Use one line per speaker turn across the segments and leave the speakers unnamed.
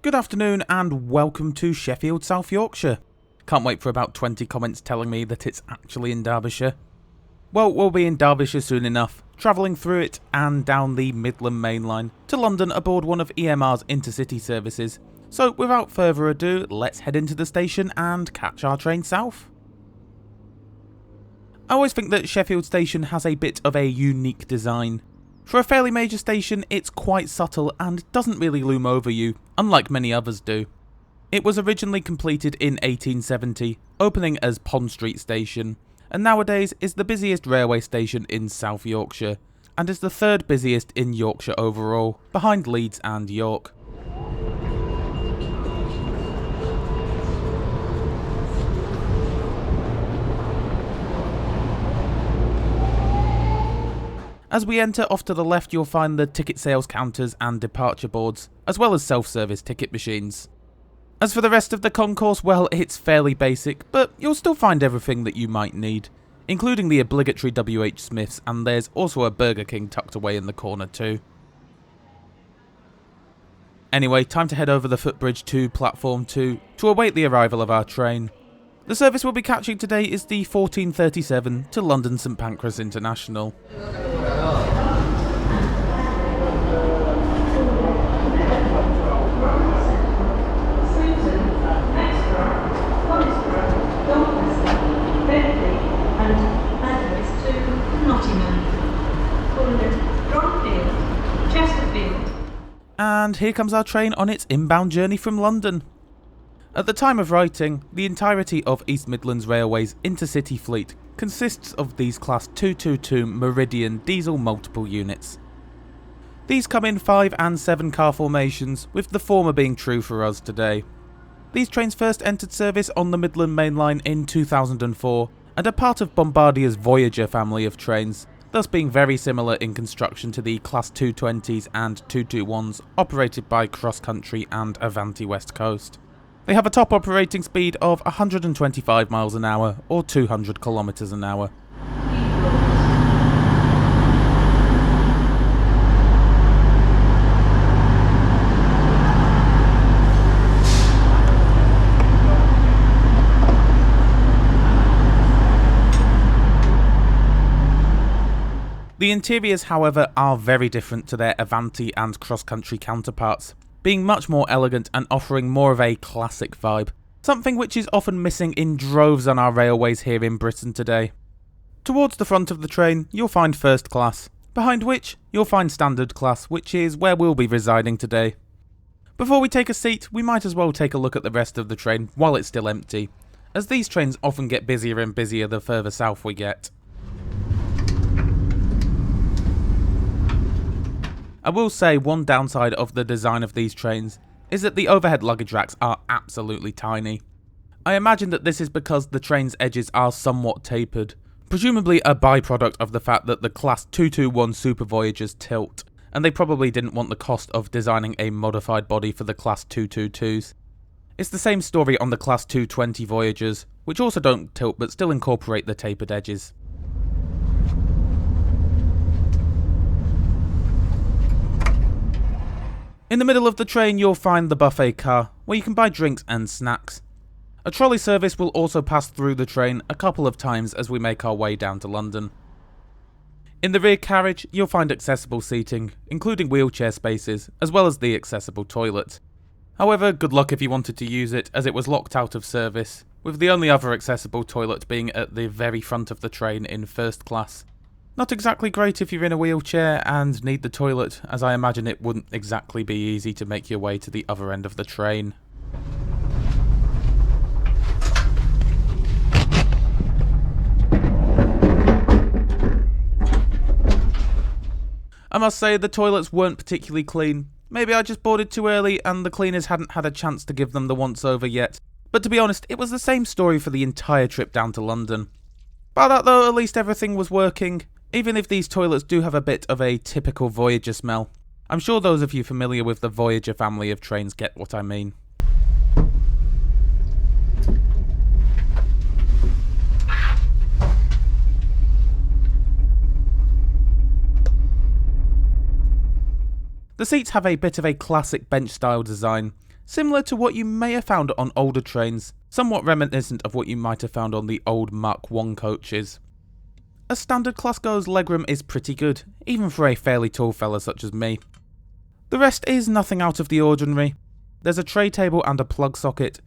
Good afternoon and welcome to Sheffield, South Yorkshire. Can't wait for about 20 comments telling me that it's actually in Derbyshire. Well, we'll be in Derbyshire soon enough, travelling through it and down the Midland main line to London aboard one of EMR's intercity services. So without further ado, let's head into the station and catch our train south. I always think that Sheffield Station has a bit of a unique design. For a fairly major station, it's quite subtle and doesn't really loom over you, unlike many others do. It was originally completed in 1870, opening as Pond Street Station, and nowadays is the busiest railway station in South Yorkshire, and is the third busiest in Yorkshire overall, behind Leeds and York. As we enter, off to the left you'll find the ticket sales counters and departure boards, as well as self-service ticket machines. As for the rest of the concourse, well, it's fairly basic, but you'll still find everything that you might need, including the obligatory WH Smiths, and there's also a Burger King tucked away in the corner too. Anyway, time to head over the footbridge to platform 2 to await the arrival of our train. The service we'll be catching today is the 1437 to London St Pancras International. And here comes our train on its inbound journey from London. At the time of writing, the entirety of East Midlands Railway's intercity fleet consists of these Class 222 Meridian diesel multiple units. These come in 5 and 7 car formations, with the former being true for us today. These trains first entered service on the Midland Main Line in 2004 and are part of Bombardier's Voyager family of trains, thus being very similar in construction to the Class 220s and 221s operated by Cross Country and Avanti West Coast. They have a top operating speed of 125 miles an hour or 200 kilometers an hour. The interiors, however, are very different to their Avanti and Cross Country counterparts, being much more elegant and offering more of a classic vibe, something which is often missing in droves on our railways here in Britain today. Towards the front of the train, you'll find first class, behind which you'll find standard class, which is where we'll be residing today. Before we take a seat, we might as well take a look at the rest of the train while it's still empty, as these trains often get busier and busier the further south we get. I will say one downside of the design of these trains is that the overhead luggage racks are absolutely tiny. I imagine that this is because the train's edges are somewhat tapered, presumably a byproduct of the fact that the Class 221 Super Voyagers tilt, and they probably didn't want the cost of designing a modified body for the Class 222s. It's the same story on the Class 220 Voyagers, which also don't tilt but still incorporate the tapered edges. In the middle of the train you'll find the buffet car, where you can buy drinks and snacks. A trolley service will also pass through the train a couple of times as we make our way down to London. In the rear carriage you'll find accessible seating, including wheelchair spaces, as well as the accessible toilet. However, good luck if you wanted to use it, as it was locked out of service, with the only other accessible toilet being at the very front of the train in first class. Not exactly great if you're in a wheelchair and need the toilet, as I imagine it wouldn't exactly be easy to make your way to the other end of the train. I must say the toilets weren't particularly clean. Maybe I just boarded too early and the cleaners hadn't had a chance to give them the once over yet. But to be honest, it was the same story for the entire trip down to London. By that though, at least everything was working. Even if these toilets do have a bit of a typical Voyager smell. I'm sure those of you familiar with the Voyager family of trains get what I mean. The seats have a bit of a classic bench style design, similar to what you may have found on older trains, somewhat reminiscent of what you might have found on the old Mark 1 coaches. As standard class goes, legroom is pretty good, even for a fairly tall fella such as me. The rest is nothing out of the ordinary. There's a tray table and a plug socket,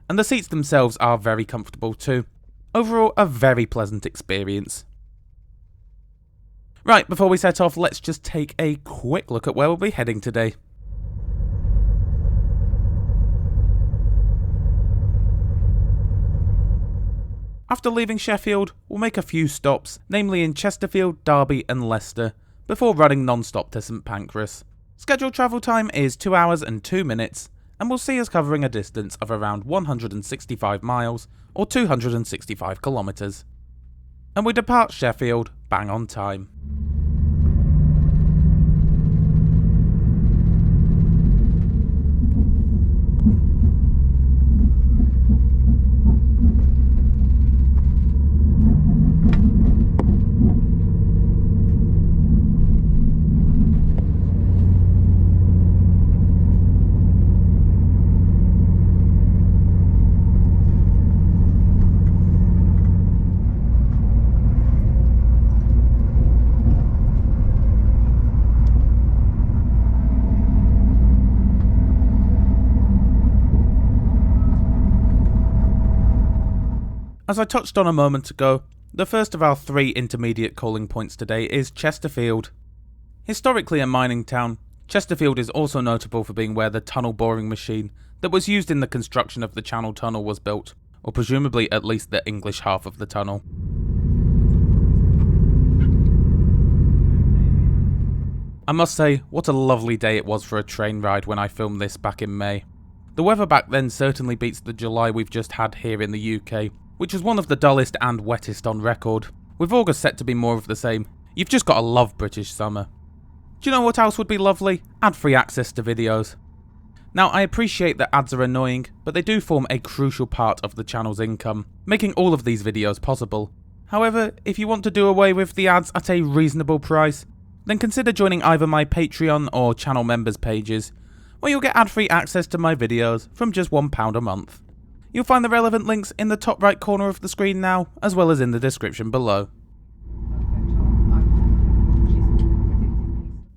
and the seats themselves are very comfortable too. Overall, a very pleasant experience. Right, before we set off, let's just take a quick look at where we'll be heading today. After leaving Sheffield, we'll make a few stops, namely in Chesterfield, Derby and Leicester, before running non-stop to St Pancras. Scheduled travel time is 2 hours and 2 minutes, and will see us covering a distance of around 165 miles, or 265 kilometres. And we depart Sheffield bang on time. As I touched on a moment ago, the first of our 3 intermediate calling points today is Chesterfield. Historically a mining town, Chesterfield is also notable for being where the tunnel boring machine that was used in the construction of the Channel Tunnel was built, or presumably at least the English half of the tunnel. I must say, what a lovely day it was for a train ride when I filmed this back in May. The weather back then certainly beats the July we've just had here in the UK, which was one of the dullest and wettest on record, with August set to be more of the same. You've just got to love British summer. Do you know what else would be lovely? Ad-free access to videos. Now, I appreciate that ads are annoying, but they do form a crucial part of the channel's income, making all of these videos possible. However, if you want to do away with the ads at a reasonable price, then consider joining either my Patreon or channel members pages, where you'll get ad-free access to my videos from just £1 a month. You'll find the relevant links in the top right corner of the screen now, as well as in the description below.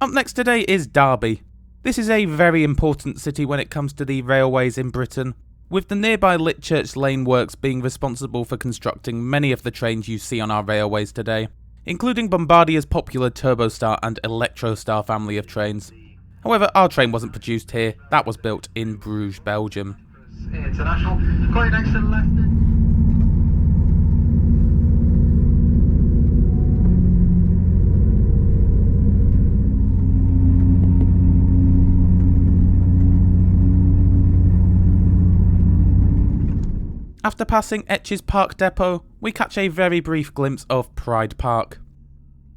Up next today is Derby. This is a very important city when it comes to the railways in Britain, with the nearby Litchurch Lane works being responsible for constructing many of the trains you see on our railways today, including Bombardier's popular Turbostar and Electrostar family of trains. However, our train wasn't produced here, that was built in Bruges, Belgium.
International, going next to Leicester.
After passing Etches Park Depot, we catch a very brief glimpse of Pride Park.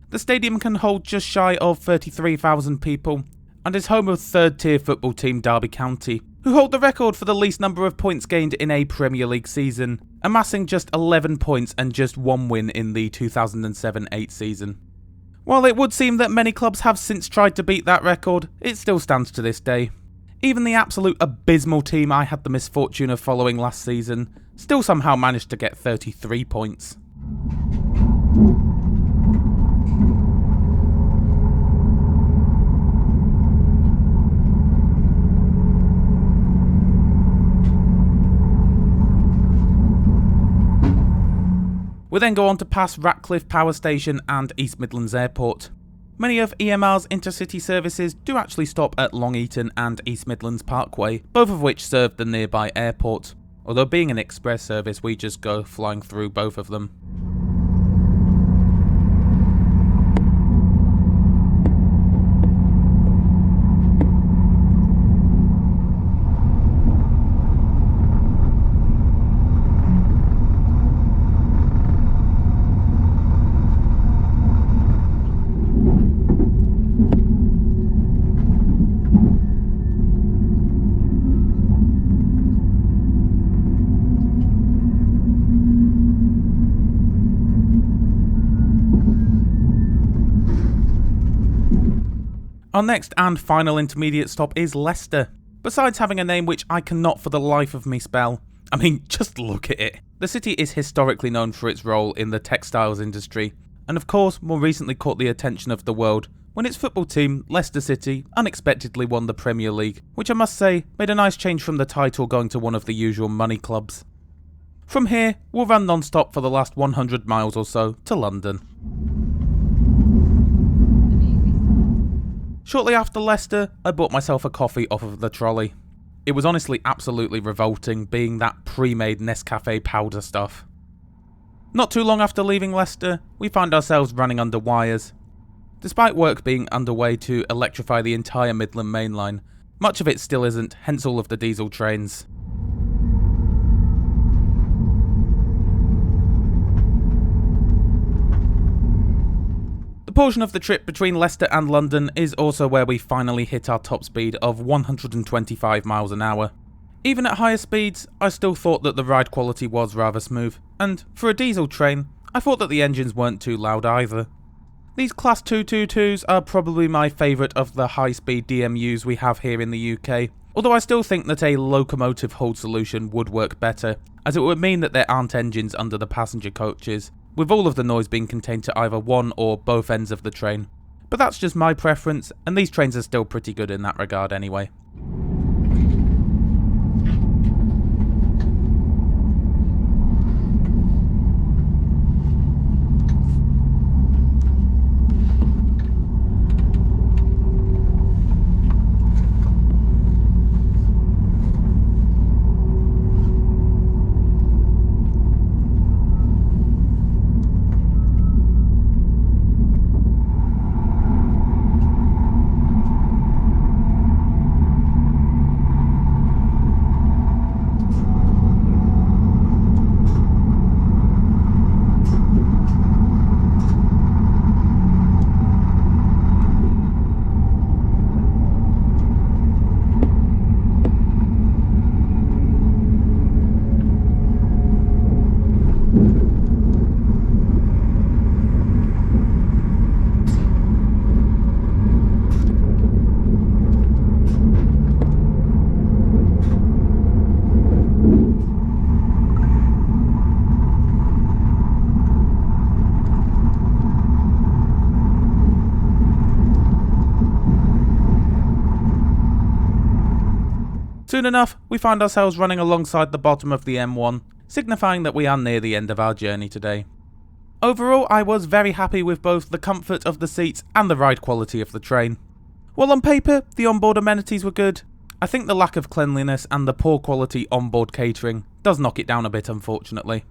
The stadium can hold just shy of 33,000 people, and is home of 3rd tier football team Derby County, who hold the record for the least number of points gained in a Premier League season, amassing just 11 points and just 1 win in the 2007-8 season. While it would seem that many clubs have since tried to beat that record, it still stands to this day. Even the absolute abysmal team I had the misfortune of following last season still somehow managed to get 33 points. We then go on to pass Ratcliffe Power Station and East Midlands Airport. Many of EMR's intercity services do actually stop at Long Eaton and East Midlands Parkway, both of which serve the nearby airport, although being an express service we just go flying through both of them. Our next and final intermediate stop is Leicester. besides having a name which I cannot for the life of me spell. I mean, just look at it. The city is historically known for its role in the textiles industry, and of course more recently caught the attention of the world when its football team, Leicester City, unexpectedly won the Premier League, which I must say made a nice change from the title going to one of the usual money clubs. From here, we'll run non-stop for the last 100 miles or so to London. Shortly after Leicester, I bought myself a coffee off of the trolley. It was honestly absolutely revolting being that pre-made Nescafe powder stuff. Not too long after leaving Leicester, we found ourselves running under wires. Despite work being underway to electrify the entire Midland Main Line, much of it still isn't, hence all of the diesel trains. The portion of the trip between Leicester and London is also where we finally hit our top speed of 125 miles an hour. Even at higher speeds, I still thought that the ride quality was rather smooth, and for a diesel train, I thought that the engines weren't too loud either. These Class 222s are probably my favourite of the high-speed DMUs we have here in the UK, although I still think that a locomotive hold solution would work better, as it would mean that there aren't engines under the passenger coaches, with all of the noise being contained to either one or both ends of the train. But that's just my preference, and these trains are still pretty good in that regard anyway. Soon enough, we find ourselves running alongside the bottom of the M1, signifying that we are near the end of our journey today. Overall, I was very happy with both the comfort of the seats and the ride quality of the train. While on paper, the onboard amenities were good, I think the lack of cleanliness and the poor quality onboard catering does knock it down a bit, unfortunately.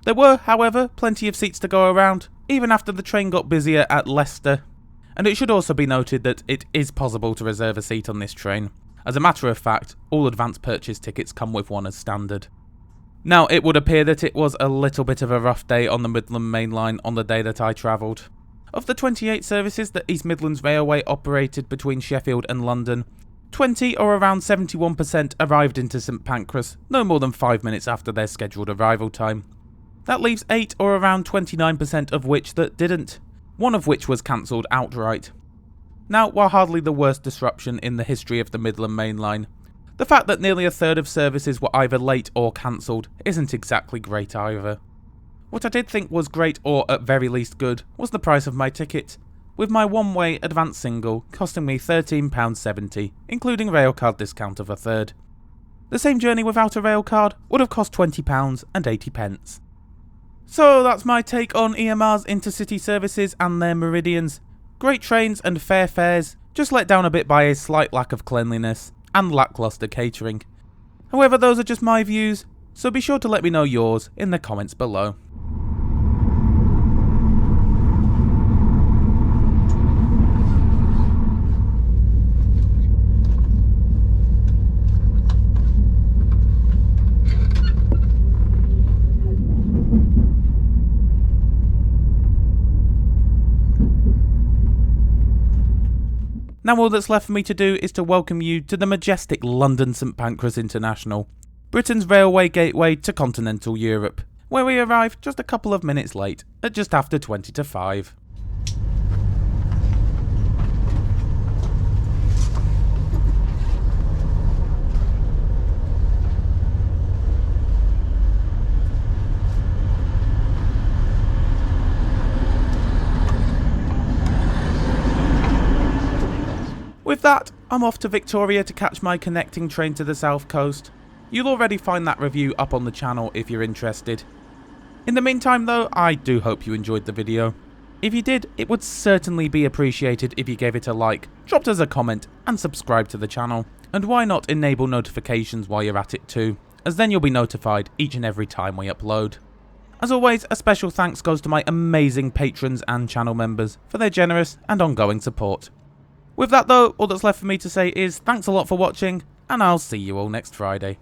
There were, however, plenty of seats to go around, even after the train got busier at Leicester. And it should also be noted that it is possible to reserve a seat on this train. As a matter of fact, all advance purchase tickets come with one as standard. Now, it would appear that it was a little bit of a rough day on the Midland Main Line on the day that I travelled. Of the 28 services that East Midlands Railway operated between Sheffield and London, 20 or around 71% arrived into St Pancras no more than 5 minutes after their scheduled arrival time. That leaves 8 or around 29% of which that didn't, one of which was cancelled outright. Now, while hardly the worst disruption in the history of the Midland Main Line, the fact that nearly a third of services were either late or cancelled isn't exactly great either. What I did think was great, or at very least good, was the price of my ticket, with my one-way advance single costing me £13.70, including railcard discount of a third. The same journey without a railcard would have cost £20.80. So that's my take on EMR's intercity services and their Meridians. Great trains and fair fares, just let down a bit by a slight lack of cleanliness and lacklustre catering. However, those are just my views, so be sure to let me know yours in the comments below. Now all that's left for me to do is to welcome you to the majestic London St Pancras International, Britain's railway gateway to continental Europe, where we arrived just a couple of minutes late, at just after 20 to 5. With that, I'm off to Victoria to catch my connecting train to the south coast. You'll already find that review up on the channel if you're interested. In the meantime though, I do hope you enjoyed the video. If you did, it would certainly be appreciated if you gave it a like, dropped us a comment and subscribed to the channel. And why not enable notifications while you're at it too, as then you'll be notified each and every time we upload. As always, a special thanks goes to my amazing patrons and channel members for their generous and ongoing support. With that though, all that's left for me to say is thanks a lot for watching, and I'll see you all next Friday.